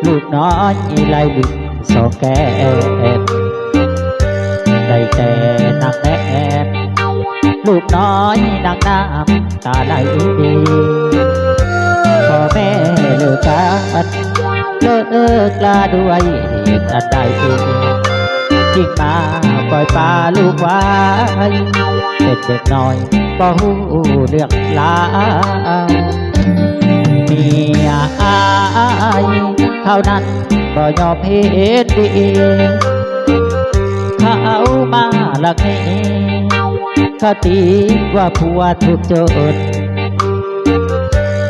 ลูกน้อยไหลลึกสอแก้มได้แต่นักแอบลูกน้อยนางน้ำตาไหลพ่อแม่เลิกกันเลิกลาด้วยเหตุอันใดจริงมาปล่อยปลาลูกไว้เป็นเด็กน้อยบ่หูเรื่องลาวเมียอายเท่านั้นบ่ยอมเฮ็ดดีเขามาลักนี้เขาตีว่าผัวถูกโจร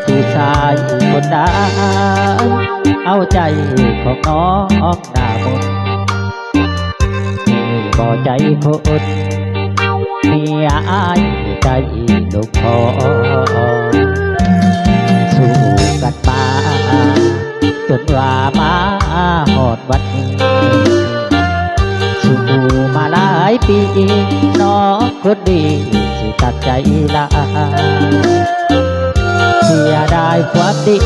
ผู้ชายคนใดเอาใจของน้องหน้ามนนี่บ่ใจคนเมียอายใจลูกคอสู้กันมาจนว่ามาหอดวันนี้สู้มาหลายปีน้องคนดีสิตัดใจลาเสียดายความดี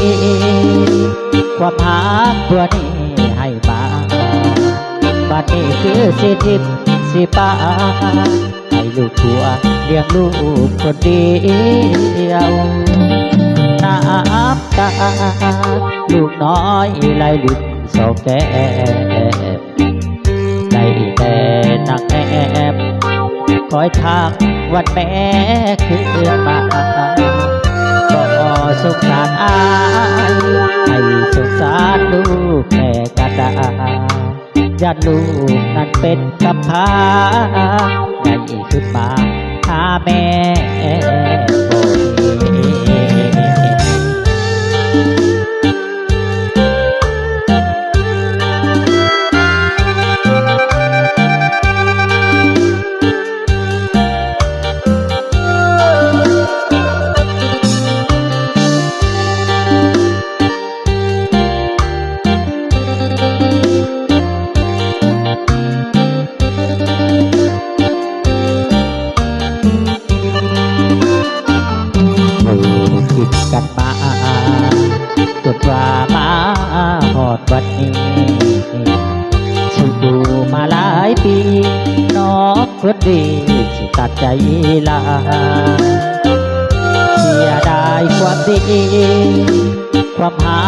ความหาตัวนี้ให้มาบัดนี้คือสิทิพสิป้าให้ลูกผัวเลี้ยงลูกคนเดียวน้ำตาลูกน้อยไหลลึกสอแก้มได้แต่นักแอบคอยทางวันแม่คืนมาก็สงสารอายให้สงสารลูกแม่กระดาญาติลูกนั้นเป็นกำพร้าใหญ่ขึ้นมาหาแม่บ่คิดกันมาจนว่ามาหอดวันนี้สู้มาหลายปีน้องคนดีสิตัดใจลาเสียดายความดีความหา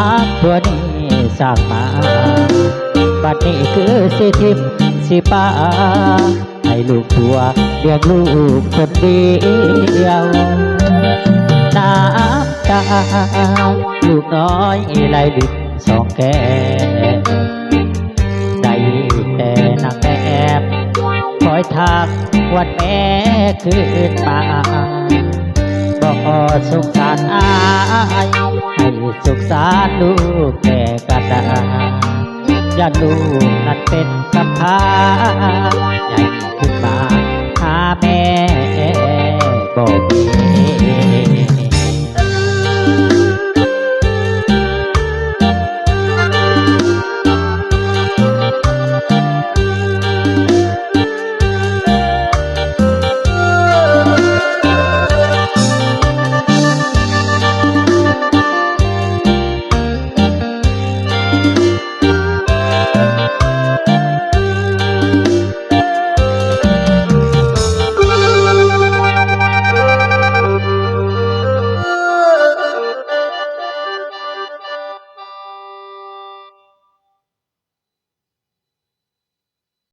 ตัวนี้สร้างมาบัดนี้คือสิทิมสิป้าให้ลูกผัวเลี้ยงลูกคนเดียวน้ำตาลูกน้อยไหลลึกสองแก้มได้แต่นักแอบคอยทางวันแม่คืนมาบอกสงสารอายให้สงสารลูกแม่กระดาญาติลูกนั้นเป็นกำพร้าใหญ่ขึ้นมาหาแม่บอก